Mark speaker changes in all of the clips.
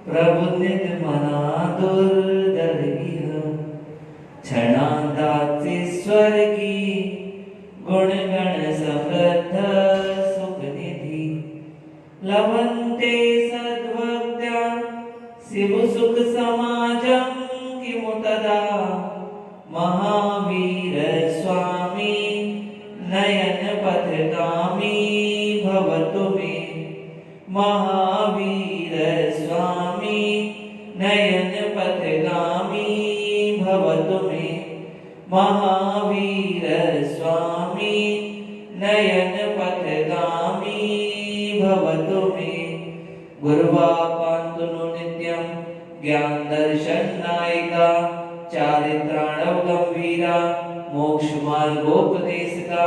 Speaker 1: प्रभु नित मना दुर्दर इह क्षणादाति स्वर्गी गुण गण समृद्ध सुख निधि लभन्ते सद्भक्त्या शिव सुख समाजं किमु तदा महावीर स्वामी नयन पथगामी भवतु मे महावीर स्वामी नयन पथगामी भवतु मे महावीर स्वामी नयन पथगामी भवतु मे गुरुवा पान्तु नित्यं ज्ञान दर्शन नायिका चारित्राणव गंभीरा मोक्ष मार्गोपदेशका।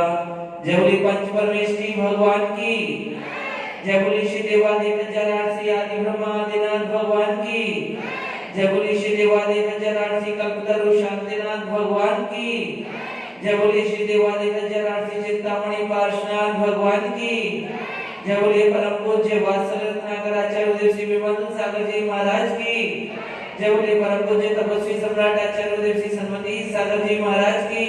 Speaker 1: जय बोली पंच परमेष्ठी भगवान की, जय बोली श्री देवादिक जरासी आदि ब्रह्मादिनाथ भगवान की, जय बोली श्री देवादिक जरासी कल्पतरु शांतिनाथ भगवान की, जय बोली श्री देवादिक जरासी चिंतामणि पार्श्वनाथ भगवान की, जय बोलिए परम पूज्य वात्सल रत्नाकराचार्य उदय श्री विमल सागर जी महाराज की, जय बोलिए परम पूज्य तपस्वी सम्राट आचार्य उदय श्री सन्मति सागर जी महाराज की,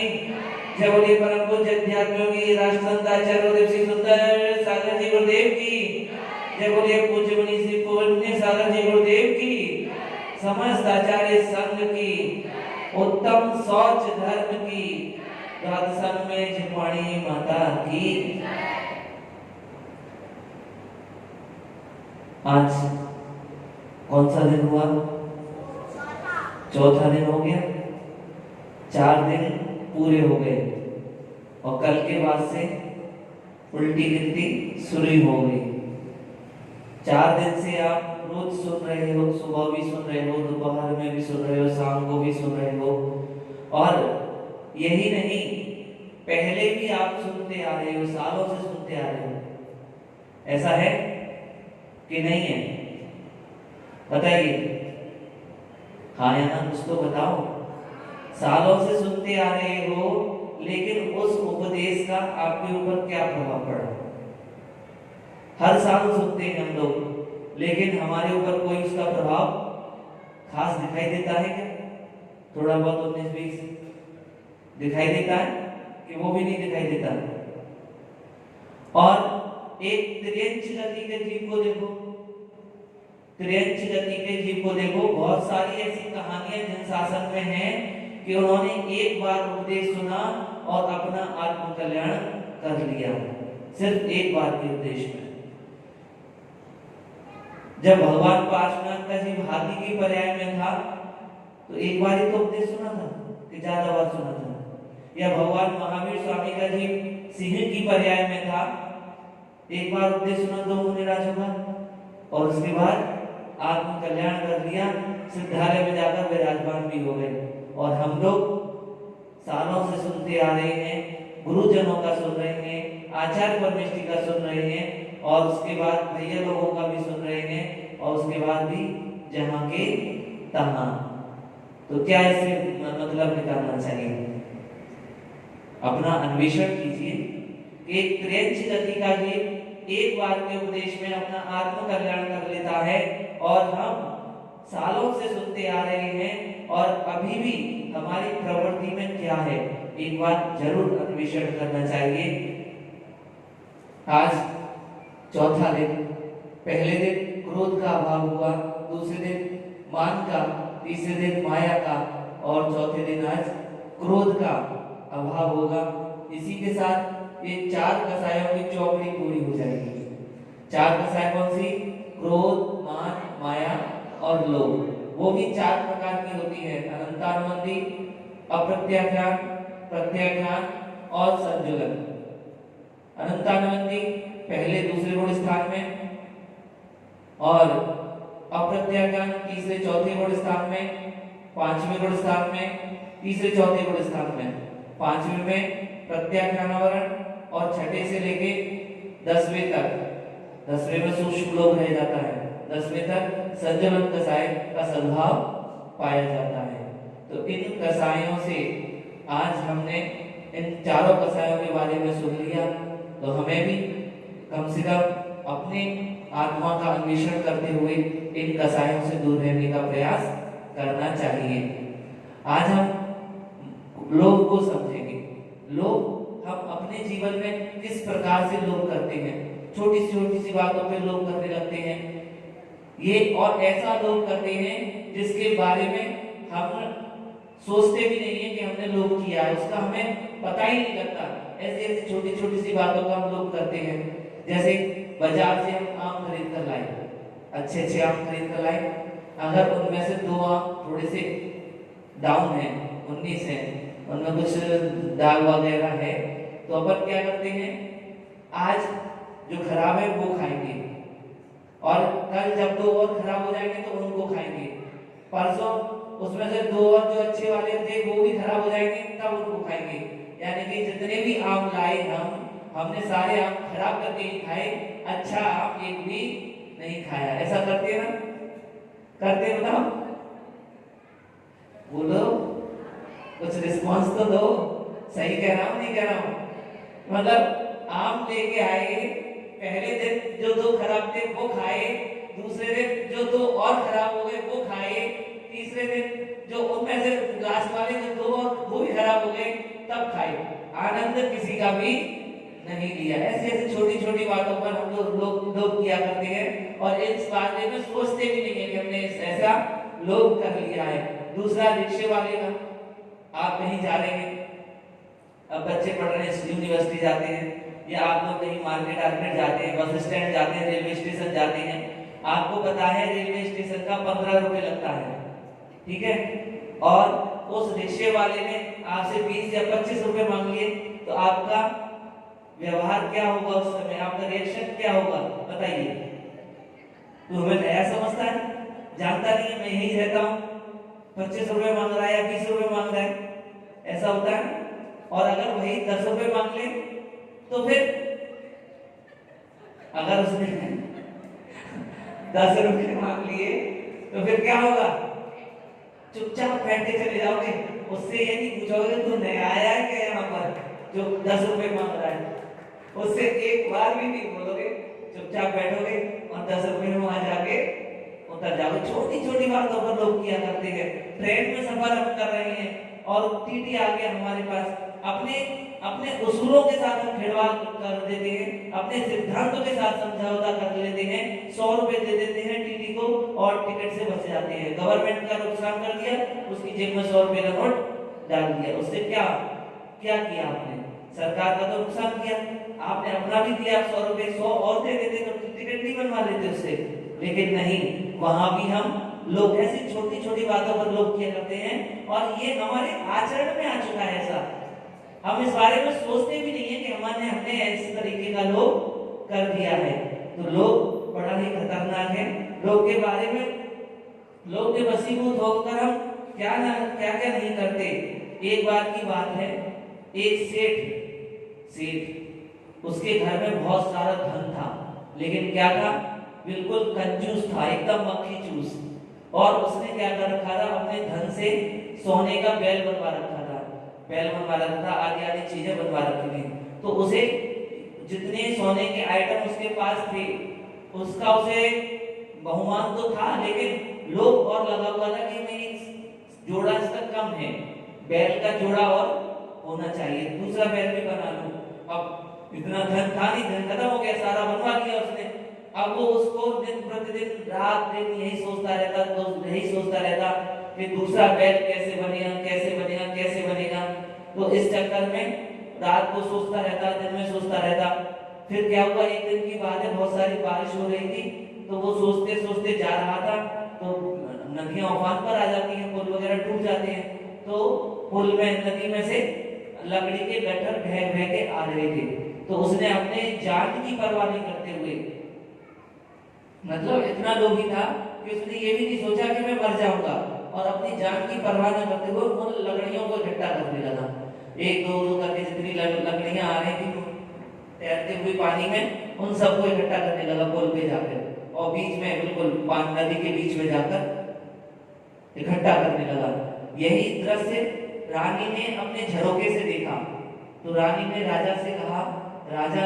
Speaker 1: जय बोलिए परम पूज्य अध्यात्मयोगी राष्ट्रसंत आचार्य उदय श्री सुंदर सागर जी गुरुदेव की, जय बोलिए पूज्य मुनि श्री पुण्य सागर जी गुरुदेव की, समस्त आचार्य संघ की, उत्तम शौच धर्म की, द्वादश में जिह्वाणी माता की। आज कौन सा दिन हुआ? चौथा दिन हो गया। 4 दिन पूरे हो गए और कल के बाद से उल्टी गिनती शुरू हो गई। 4 दिन से आप रोज सुन रहे हो, सुबह भी सुन रहे हो, दोपहर में भी सुन रहे हो, शाम को भी सुन रहे हो। और यही नहीं, पहले भी आप सुनते आ रहे हो, सालों से सुनते आ रहे हो। ऐसा है कि नहीं है? बताइए, हाँ या ना, कुछ तो बताओ। सालों से सुनते आ रहे हो, लेकिन उस उपदेश का आपके ऊपर क्या प्रभाव पड़ा? हर साल सुनते हैं हम लोग, लेकिन हमारे ऊपर कोई उसका प्रभाव खास दिखाई देता है क्या? थोड़ा बहुत 19-20 दिखाई देता है कि वो भी नहीं दिखाई देता? और एक त्रियंच गति के जीव को देखो, त्रियंच गति के जीव को देखो। बहुत सारी ऐसी कहानियां जिन शासन में हैं कि उन्होंने एक बार उपदेश सुना और अपना आत्म कल्याण कर लिया, सिर्फ एक बार के उपदेश में। जब भगवान पार्श्वनाथ का जीव हाथी की पर्याय में था तो एक बार ही तो उपदेश सुना था कि ज्यादा बार सुना था? या भगवान महावीर स्वामी का जीव सिंह की पर्याय में था, एक बार उपदेश सुना 2 मुनिराजों का और उसके बाद आत्म कल्याण कर लिया, सिद्धालय में जाकर विराजमान भी हो गए। और हम लोग सालों से सुनते आ रहे हैं, गुरुजनों का सुन रहे हैं, आचार्य परमेष्ठी का सुन रहे हैं, और उसके बाद भैया लोगों का भी सुन रहे हैं, और उसके बाद भी जहाँ के तहाँ। तो क्या इससे मतलब निकालना चाहिए? अपना अन्वेषण कीजिए कि एक त्रियंच गति का जीव एक बार के उपदेश में अपना आत्म कल्याण कर लेता है, और हम सालों से सुनते आ रहे हैं, और अभी भी हमारी प्रवृत्ति में क्या है, एक बार जरूर अन्वेषण करना चाहिए। आज चौथा दिन। पहले दिन क्रोध का अभाव हुआ, दूसरे दिन मान का, तीसरे दिन माया का, और चौथे दिन आज क्रोध का अभाव होगा। इसी के साथ ये 4 कसायों की चौकड़ी पूरी हो जाएगी। 4 कसाय कौन सी? क्रोध, मान, माया और लोभ। वो भी 4 प्रकार की होती है: अनंतानुबंधी, अप्रत्याख्यान, प्रत्याख्यान और संजुलन। अनंतानुबंधी पहले दूसरे गुण स्थान में, और अप्रत्याख्यान तीसरे चौथे गुण स्थान में, पांचवें गुण स्थान में, तीसरे चौथे गुण स्थान में, पांचवें में प्रत्याख्यानावरण, और छठे से लेके 10वें तक, 10वें में सूक्ष्म लोभ रह जाता है, 10वें तक संजुलन कसाय का सद्भाव पाया जाता है। तो इन कसायों से आज हमने इन चारों कसायों के बारे में सुन लिया, तो हमें भी कम से कम अपने आत्मा का अन्वेषण करते हुए इन कसायों से दूर रहने का प्रयास करना चाहिए। आज हम लोभ को समझेंगे। लोभ हम अपने जीवन में किस प्रकार से लोभ करते हैं। छोटी सी बातों पे लोभ करने लगते हैं ये, और ऐसा लोभ करते हैं जिसके बारे में हम सोचते भी नहीं है कि हमने लोभ किया है, उसका हमें पता ही नहीं लगता। ऐसी ऐसी छोटी सी बातों का हम लोभ करते हैं। जैसे बाजार से हम आम खरीद कर लाए, अच्छे आम खरीद कर लाए, अगर उनमें से 2 आम थोड़े से डाउन है, 19 है, उनमें कुछ दाग वगैरह है, तो अपन क्या करते हैं, आज जो खराब है वो खाएंगे, और कल जब 2 और खराब हो जाएंगे तो उनको खाएंगे, परसों उसमें से 2 और जो अच्छे वाले थे वो भी खराब हो जाएंगे, तब उनको खाएंगे। यानी कि जितने भी आम लाए हमने सारे आम खराब करके ही खाए, अच्छा आम एक भी नहीं खाया। ऐसा करते हैं ना? करते बताओ, बोलो, कुछ रिस्पॉन्स तो दो। सही कह रहा हूं नहीं कह रहा हूं? मतलब आम लेके आए, पहले दिन जो 2 खराब थे वो खाए, दूसरे दिन जो 2 और खराब हो गए वो खाए, तीसरे दिन जो उनमें से लास्ट वाले जो 2 और वो भी खराब हो गए तब खाए। आनंद किसी का भी नहीं लिया। ऐसी छोटी बातों पर हम लोग किया करते हैं, और इस बारे में सोचते भी नहीं है कि हमने ऐसा लोभ कर लिया है। दूसरा, रिक्शे वाले का, आप कहीं जा रहे हैं, अब बच्चे पढ़ रहे हैं, यूनिवर्सिटी जाते हैं, या आप लोग कहीं मार्केट जाते हैं, बस स्टैंड जाते हैं, रेलवे स्टेशन जाते हैं, आपको पता है रेलवे स्टेशन का 15 रुपए लगता है, ठीक है, और उस रिक्शे वाले ने आपसे 20 या 25 रुपए मांग लिए, तो आपका व्यवहार क्या होगा उस समय, आपका रिएक्शन क्या होगा बताइए? तो हमें नया समझता है, जानता नहीं है मैं यही रहता हूं, 25 रुपए मांग रहा है या 20 रुपए मांग रहा है, ऐसा होता है। और अगर वही 10 रुपए मांग ले तो फिर, अगर उसने 10 रुपए मांग लिए तो फिर क्या होगा? चुपचाप बैठ के चले जाओगे, उससे ये नहीं पूछोगे तू नया आया है क्या यहाँ पर जो 10 रुपए मांग रहा है, उससे एक बार भी नहीं बोलोगे, चुपचाप बैठोगे और 10 रुपए में वहां जाके उतर जाओगे। छोटी बातों पर लोग किया करते हैं। ट्रेन में सफर हम कर रहे हैं और टीटी आ गया हमारे पास, अपने उसूलों के साथ हम खिलवाड़ कर देते हैं, अपने सिद्धांतों के साथ समझौता कर लेते हैं, 100 रुपए दे देते हैं टीटी को और टिकट से बच जाते हैं। गवर्नमेंट का नुकसान कर दिया, उसकी जेब में 100 रुपए का नोट डाल दिया, उससे क्या किया आपने? सरकार का तो नुकसान किया, आपने अपना भी दिया 100 रुपए, 100 और दे देते तो टिकट नहीं बनवा लेते उससे, लेकिन नहीं, वहां भी हम लोग ऐसी छोटी बातों पर लोग किया करते हैं, और ये हमारे आचरण में आ चुका है। ऐसा हम इस बारे में सोचते भी नहीं है कि हमने इस तरीके का लोग कर दिया है। तो लोग बड़ा ही खतरनाक है। लोग के बारे में, लोग के वशीभूत होकर हम क्या नहीं करते। एक बार की बात है, एक सेठ उसके घर में बहुत सारा धन था, लेकिन क्या था, बिल्कुल कंजूस था, एकदम मक्खी चूस। और उसने क्या कर रखा था, अपने धन से सोने का बैल बनवा रखा था, आदि चीजें बनवा रखी थी। तो उसे जितने सोने के आइटम उसके पास थे, उसका उसे बहुमान तो था, लेकिन लोग और लगा हुआ था कि मेरी जोड़ा इसका कम है, बैल का जोड़ा और होना चाहिए, दूसरा बैल भी बना लूं। अब इतना धन था नहीं, धन खत्म हो गया, सारा बनवा लिया उसने। अब वो उसको दिन प्रतिदिन रात दिन यही सोचता रहता कि दूसरा बैल कैसे बनेगा। तो इस चक्कर में रात को सोचता रहता, दिन में सोचता रहता। फिर क्या हुआ, एक दिन की बात है, बहुत सारी बारिश हो रही थी, तो वो सोचते जा रहा था, तो नदियां उफान पर आ जाती हैं, पुल वगैरह टूट जाते हैं, तो पुल में, नदी में से लकड़ी के गट्ठर बह के आ रहे थे। तो उसने अपने जान की परवाह नहीं करते हुए, मतलब इतना लोभी था कि उसने ये भी नहीं सोचा कि मैं मर जाऊंगा, और अपनी जान की परवाह न करते हुए उन लकड़ियों को इकट्ठा करने लगा। एक दो करके जितनी लकड़ियां आ रही थी तैरते हुए पानी में, उन सबको इकट्ठा करने लगा पुल पे जाकर, और बीच में बिल्कुल नदी के बीच में जाकर इकट्ठा करने लगा। यही दृश्य रानी ने अपने झरोखे से देखा। तो रानी ने राजा से कहा, राजा,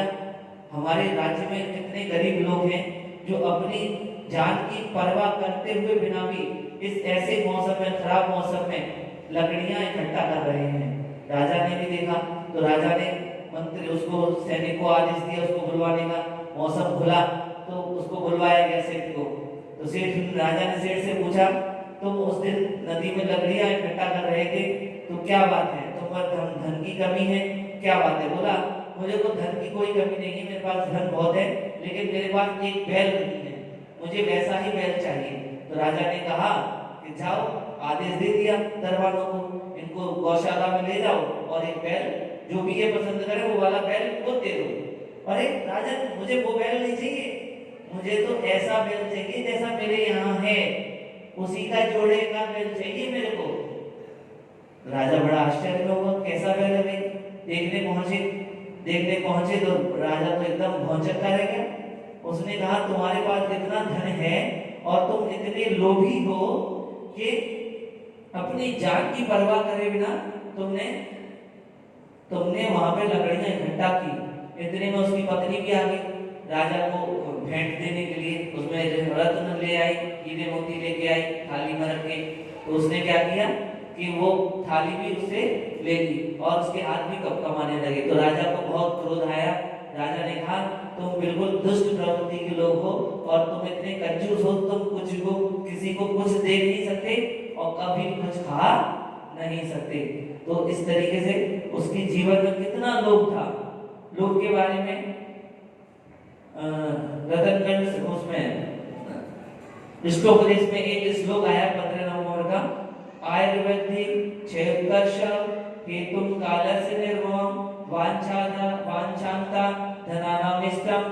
Speaker 1: हमारे राज्य में कितने गरीब लोग हैं, जो अपनी जान की परवाह करते हुए बिना भी इस ऐसे मौसम में, खराब मौसम में लकड़ियां इकट्ठा कर रहे हैं। राजा ने भी देखा तो राजा ने मंत्री उसको सैनिक को आदेश दिया उसको बुलवाने का। मौसम खुला तो उसको बुलवाया गया सेठ को। तो सेठ राजा ने सेठ से पूछा, तुम उस दिन नदी में लकड़ियां इकट्ठा कर रहे थे तो क्या बात है, तुम पर धन की कमी है, क्या बात है? बोला, मुझे तो धन की कोई कमी नहीं है, मेरे पास धन बहुत है, लेकिन मेरे पास एक बैल नहीं है, मुझे वैसा ही बैल चाहिए। तो राजा ने कहा कि जाओ, आदेश दे दिया दरबारों को, इनको गौशाला में ले जाओ और एक बैल जो भी ये पसंद करे वो वाला बैल को दे दो। अरे राजन, मुझे वो बैल नहीं चाहिए, मुझे तो ऐसा बैल चाहिए जैसा मेरे यहाँ है, उसी का जोड़े का बैल चाहिए मेरे को। राजा बड़ा आश्चर्य में हुआ, कैसा बैल है भाई? देखने पहुंचे तो राजा तो एकदम भौंचक्का रह गया। उसने कहा, तुम्हारे पास इतना धन है और तुम इतने लोभी हो कि अपनी जान की परवाह करे बिना तुमने वहां पे लकड़ियां इकट्ठा की। इतने में उसकी पत्नी भी आ गई, राजा को भेंट देने के लिए उसमें रत्न ले आई, हीरे मोती लेके आई थाली में रख के। तो उसने क्या किया कि वो थाली भी उससे ले ली और उसके हाथ भी कमाने लगे। तो राजा को बहुत क्रोध आया। राजा ने कहा, तुम बिल्कुल दुष्ट प्रवृत्ति के लोग हो और तुम इतने कंजूस हो, तुम किसी को कुछ दे नहीं सकते और कभी कुछ खा नहीं सकते। तो इस तरीके से उसके जीवन में कितना लोभ था। लोभ के बारे में रतनगंज उसमें श्लोकोपदेश में एक श्लोक आया 15 नंबर का, आयुर्वेदी क्षेत्रश हेतुम कालस्य निर्मम वांछांता धनानामिष्टम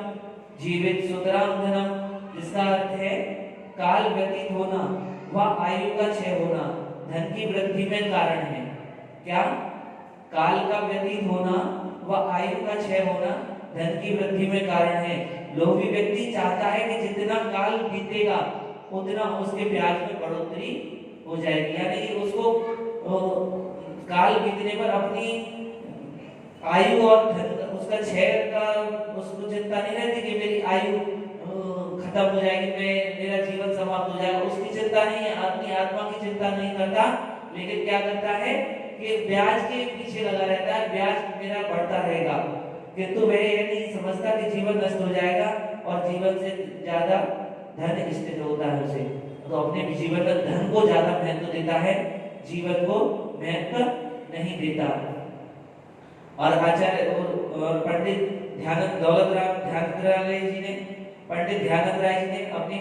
Speaker 1: जीवित सुतराम धनम। जिसका अर्थ है काल व्यतीत होना व आयु का क्षय होना धन की वृद्धि में कारण है। क्या? काल का व्यतीत होना व आयु का क्षय होना धन की वृद्धि में कारण है। लोभी व्यक्ति चाहता है कि जितना काल बीतेगा उतना उसके ब्याज में बढ़ोतरी हो जाएगी, यानी उसको काल बीतने पर अपनी आयु और धन उसका क्षय का उसको चिंता नहीं रहती कि मेरी आयु खत्म हो जाएगी, मेरा जीवन समाप्त हो जाएगा, उसकी चिंता नहीं है, अपनी आत्मा की चिंता नहीं करता। लेकिन क्या करता है कि ब्याज के पीछे लगा रहता है, ब्याज मेरा बढ़ता रहेगा, किंतु वह ये नहीं समझता कि जीवन नष्ट हो जाएगा और जीवन से ज्यादा धन स्थिर होता है उसे। तो अपने जीवन में धन को ज्यादा महत्व देता है, जीवन को महत्व नहीं देता। और आचार्य और पंडित पंडित ध्यानंद राय जी ने अपनी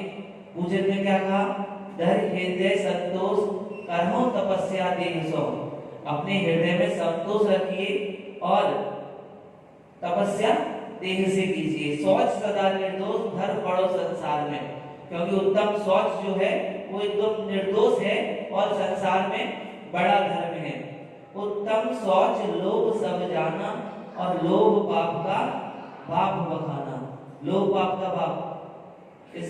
Speaker 1: पूजन में क्या कहा, धर हृदय संतोष कर्मो तपस्या देह सो। अपने हृदय में संतोष रखिए और तपस्या देह से कीजिए। शौच सदा निर्दोष धर्म बड़ो संसार में, क्योंकि उत्तम शौच जो है वो एकदम निर्दोष है और संसार में बड़ा धर्म है। उत्तम शौच लोभ सब जाना और लोभ पाप का बाप बखाना। लोभ पाप का बाप। इस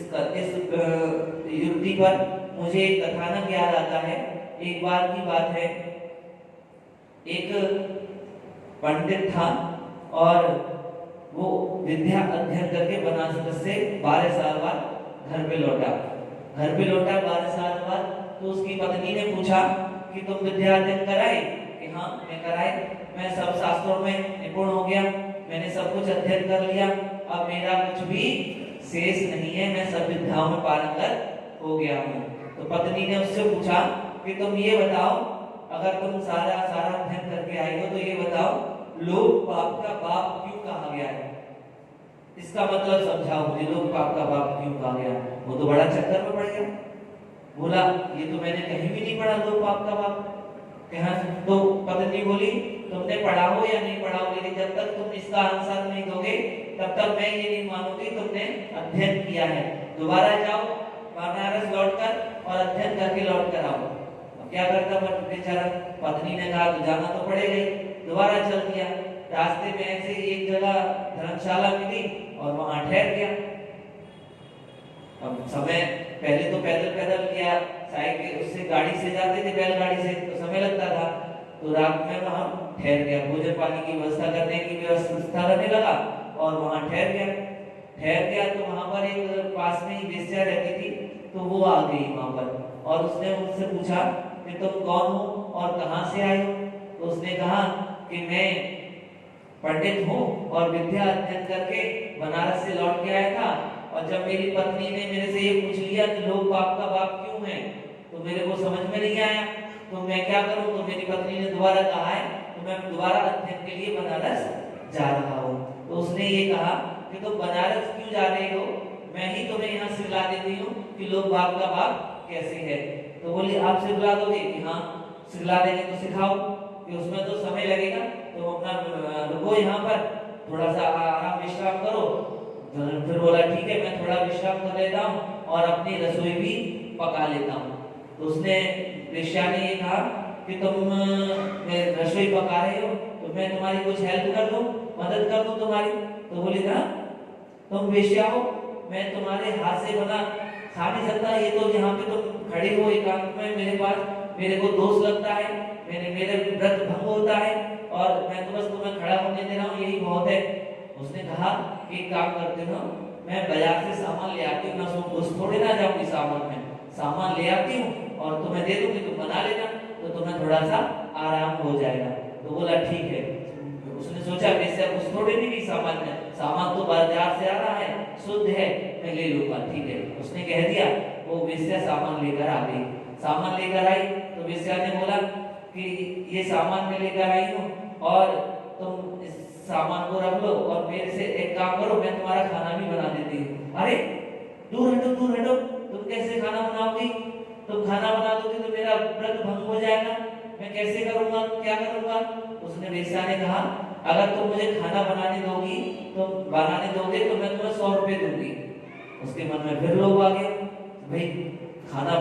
Speaker 1: युक्ति पर मुझे एक कथानक याद आता है। एक बार की बात है, एक पंडित था और वो विद्या अध्ययन करके बनारस से 12 साल बाद घर पे लौटा 12 साल बाद। तो उसकी पत्नी ने पूछा कि तुम विद्या अध्ययन कराए? कि हाँ मैं कराए, मैं सब शास्त्रों में निपुण हो गया, मैंने सब कुछ अध्ययन कर लिया, अब मेरा कुछ भी शेष नहीं है, मैं सब विद्याओं में पारंगत हो गया हूँ। तो पत्नी ने उससे पूछा कि तुम ये बताओ, अगर तुम सारा अध्ययन करके आई हो तो ये बताओ, लोभ पाप का बाप क्यों कहा गया है? इसका मतलब समझाओ मुझे, लोभ पाप का बाप क्यों कहा गया? वो तो बड़ा चक्कर में पड़ गया, बोला ये तो मैंने कहीं भी नहीं पढ़ा लोभ पाप का बाप। तो पत्नी बोली, तुमने पढ़ा हो या नहीं पढ़ा हो, लेकिन जब तक तुम इसका आंसर नहीं दोगे तब तक मैं ये नहीं मानूंगी तुमने अध्ययन किया है। दोबारा जाओ बनारस लौटकर और अध्ययन करके लौट कर आओ। अब क्या करता बेचारा? पत्नी ने कहा तो जाना तो पड़ेगा ही। दोबारा चल दिया, रास्ते में ऐसे एक जगह धर्मशाला मिली और वहां ठहर गया। अब समय पहले तो पैदल किया, साइकिल उससे गाड़ी से जाते थे, बैलगाड़ी से तो समय लगता था। तो रात में वहां ठहर गया, भोजन पानी की व्यवस्था करने की व्यवस्था करने लगा और वहां ठहर गया। ठहर गया तो वहां पर एक पास में ही वेश्या रहती थी, तो वो आ गई वहां पर और उसने मुझसे पूछा कि तुम कौन हो और कहाँ से आए हो। तो उसने कहा कि मैं पंडित हूँ और विद्या अध्ययन करके बनारस से लौट के आया था, और जब मेरी पत्नी ने मेरे से ये पूछ लिया कि लोग बाप का बाप क्यों है, तो मेरे को समझ में नहीं आया, तो मैं क्या करूं। तो मेरी पत्नी ने दोबारा कहा है तो मैं दोबारा अध्ययन के लिए बनारस जा रहा हूँ। तो उसने ये कहा कि तुम बनारस क्यों जा रहे हो, मैं ही तुम्हें यहाँ सिखला देती हूँ कि लोग बाप का बाप कैसे है। तो बोली आप सिखला दोगे कि हाँ सिखला देंगे, तो सिखाओ, कि उसमें तो समय लगेगा, तो अपना रुको यहाँ पर, थोड़ा सा आराम विश्राम करो। फिर बोला ठीक है, मैं थोड़ा विश्राम कर लेता हूँ और अपनी रसोई भी पका लेता हूँ। तो उसने वेश्या ने ये कहा कि तुम रसोई पका रहे हो तो मैं तुम्हारी कुछ हेल्प कर दूं, मदद कर दूं तुम्हारी। तो बोली ना तुम वेश्या हो, मैं तुम्हारे हाथ से बना खा नहीं सकता, ये तो यहाँ पे तुम खड़े हो एकांत में मेरे पास, मेरे को दोष लगता है, मेरे व्रत भंग होता है और मैं तो बस तुम्हें खड़ा होने दे रहा हूँ, यही बहुत है। उसने कहा कि एक काम करते हो, मैं बाजार से सामान ले आती हूँ, मैं उसमें घुस थोड़े ना जाऊंगी, सामान ले आती हूँ और तुम्हें दे दूंगी, तुम बना लेना, तो तुम्हें थोड़ा सा आराम हो जाएगा। तो बोला ठीक है। उसने सोचा वैसे कुछ थोड़ी नहीं की सामान तो बाजार से आ रहा है, शुद्ध है, मैं ले लूंगा, ठीक है। उसने कह दिया, वो वेश्या सामान लेकर आ गई। सामान लेकर आई तो वेश्या ने बोला कि ये सामान मैं लेकर आई हूँ और तुम इस सामान को रख लो और मेरे से एक काम करो, मैं तुम्हारा खाना भी बना देती हूँ। अरे दूर हटो दूर हटो, तुम कैसे खाना बनाओगी, तुम खाना बना दोगे तो मेरा व्रत भंग हो जाएगा, मैं कैसे करूंगा, क्या करूंगा। उसने वेश्या ने कहा अगर तुम मुझे खाना बनाने दोगे तो मैं तुम्हें 100 रुपए दूंगी। उसके मन में फिर लोग आ गए, भाई खाना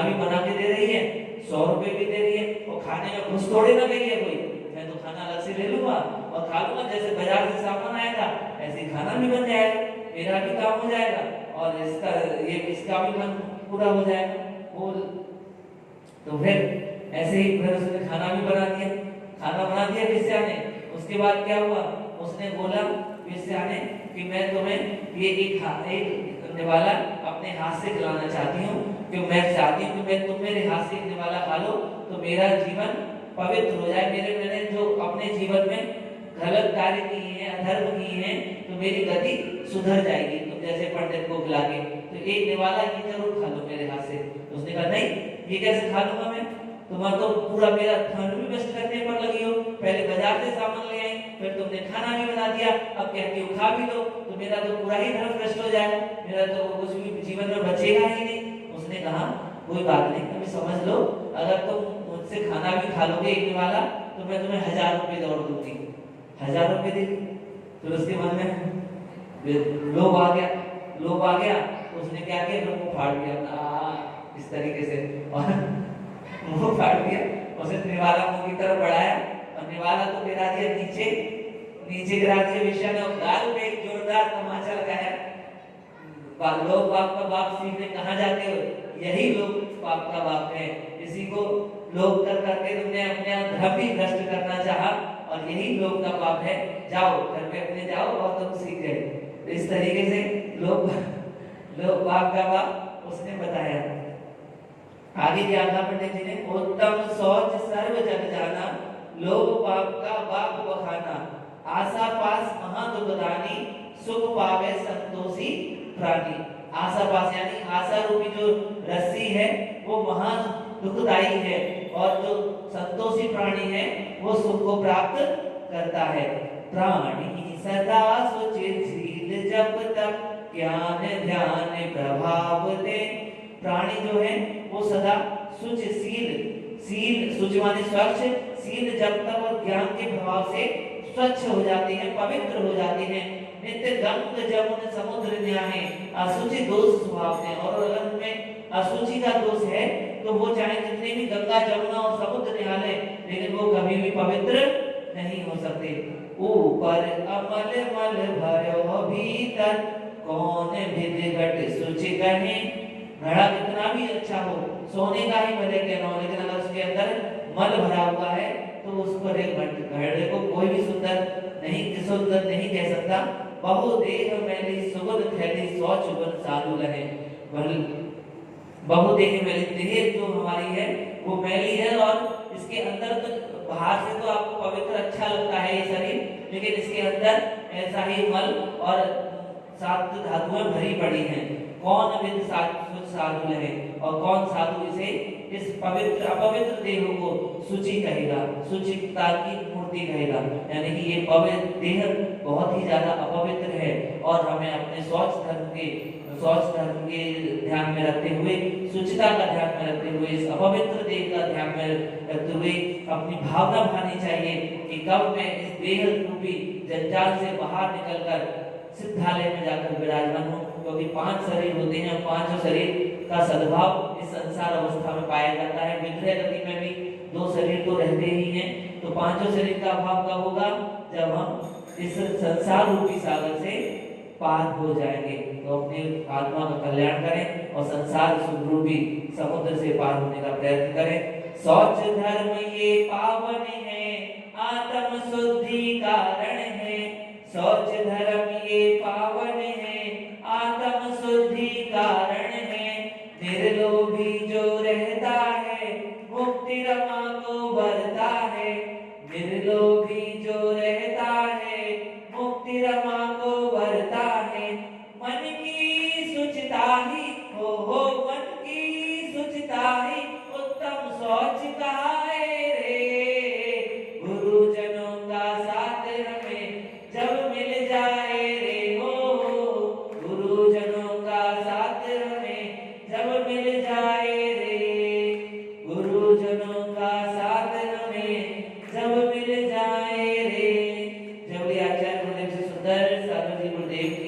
Speaker 1: भी बना के दे रही है, 100 रुपए भी दे रही है, और खाने में घुस थोड़े ना गई है कोई, मैं तो खाना अलग से ले लूंगा और खा लूंगा, जैसे बाजार से सामान आएगा ऐसे खाना भी बन जाएगा, मेरा भी काम हो जाएगा और इसका भी मन पूरा हो जाएगा। तो फिर ऐसे ही फिर उसने खाना भी बना दिया वेश्या ने। उसके बाद क्या हुआ, उसने बोला वेश्या ने कि मैं तुम्हें ये एक निवाला अपने हाथ से खिलाना चाहती हूँ, कि मैं चाहती हूँ कि तुम मेरे हाथ से एक निवाला खा लो तो मेरा जीवन पवित्र हो जाए, मैंने जो अपने जीवन में गलत कार्य किए हैं, अधर्म किए हैं, तो मेरी गति सुधर जाएगी तुम जैसे पंडित को खिला के, तो एक निवाला ये जरूर खा लो मेरे हाथ से। तो उसने कहा नहीं, ये कैसे खा लूंगा मैं, तुम तो पूरा मेरा धन भी वेस्ट करने पर लगी हो, पहले बाजार से सामान ले आई, फिर तुमने खाना भी बना दिया, अब कहती हो खा भी लो, तो मेरा तो पूरा ही धन वेस्ट हो जाएगा, मेरा तो कुछ भी जीवन में बचेगा ही नहीं। उसने कहा कोई बात नहीं, अभी समझ लो, अगर तुम मुझसे खाना भी खा लोगे एक वाला तो मैं तुम्हें 1000 रुपए दौड़ दूंगी। 1000 रुपए देगी। तो उसके मन में लोभ आ गया, तो उसने क्या किया, फिर मुंह फाड़ दिया इस तरीके से, और मुंह फाड़ दिया, उसने निवाला मुंह की तरफ बढ़ाया और निवाला तो गिरा दिया नीचे गिरा दिया वेश्या ने, और गाल पे एक जोरदार तमाचा लगाया। लोग बाप का बाप सीखने कहाँ जाते हो, यही लोग बाप का बाप है, इसी को लोग कर करके तुमने अपने धर्म ही भ्रष्ट करना चाहा और यही लोग का पाप है, जाओ घर पे अपने जाओ और तुम सीख गए। तो इस तरीके से लोग बाप का बाप उसने बताया। आगे क्या कहा पंडित जी ने, उत्तम शौच सर्व जग जाना, लोग बाप का बाप बखाना, आशा पास महा दुखदानी, सुख पावे संतोषी प्राणी। आशा पास यानी आशा रूपी जो रस्सी है वो महा दुखदाई है, और जो संतोषी प्राणी है वो सुख को प्राप्त करता है। प्राणी सदा सुचिशील जप तप, ज्ञान ध्यान प्रभाव दे। प्राणी जो है वो सदा सुच माने स्वच्छ, शील जप तप और ज्ञान के प्रभाव से स्वच्छ हो जाते हैं, पवित्र हो जाते हैं। नित्य गंग जमुन समुद्र न्याय, अशुचि दोष स्वभाव है, और अगर उनमें अशुचि का दोष है तो वो चाहे जितने भी गंगा जमुना और समुद्र निहाले, लेकिन वो कभी भी पवित्र नहीं हो सकते। ऊपर अमल मल भरो भीतर, कौन विधि घट सुचि कहे। घड़ा कितना भी अच्छा हो, सोने का ही भले कहना हो, लेकिन अगर उसके अंदर मल भरा हुआ है तो उस पर घड़े को कोई भी सुंदर नहीं कह सकता, बहुदेह मैली सुगंध फैली शौच बन साधु रहे। बहुदेह मैली, देह जो हमारी है वो मैली है, और इसके अंदर तो बाहर से तो आपको पवित्र अच्छा लगता है ये शरीर, लेकिन इसके अंदर ऐसा ही मल और सात धातुएं भरी पड़ी हैं। कौन विद साधु रहे, और कौन साधु इसे इस पवित्र अपवित्र देह को शुचि कहेगा, शुचिता की मूर्ति कहेगा। यानी कि ये पवित्र देह बहुत ही ज्यादा अपवित्र है, और हमें अपने शौच धर्म के ध्यान में रखते हुए, शुचिता का ध्यान में रखते हुए, इस अपवित्र देह का ध्यान में रखते हुए अपनी भावना भानी चाहिए कि कब मैं इस देह रूपी जंजाल से बाहर निकलकर सिद्धालय में जाकर विराजमान हूँ। क्योंकि 5 शरीर होते हैं, 5 शरीर का सद्भाव इस संसार अवस्था में पाया जाता है। विग्रह गति में भी 2 शरीर तो रहते ही हैं, तो 5 शरीर का अभाव कब होगा? जब हम इस संसार रूपी सागर से पार हो जाएंगे। तो अपनी आत्मा का कल्याण करें और संसार रूपी समुद्र से पार होने का प्रयत्न करें। शौच धर्म ये पावन है, आत्म शुद्धि कारण है। शौच धर्म ये पावन है, आत्म शुद्धि कारण है। निर्लोभी जो रहता है, मुक्ति रमा को भरता है। निर्लोभी जो रहता है, मुक्ति रमा को भरता है। मन की शुचिता ही हो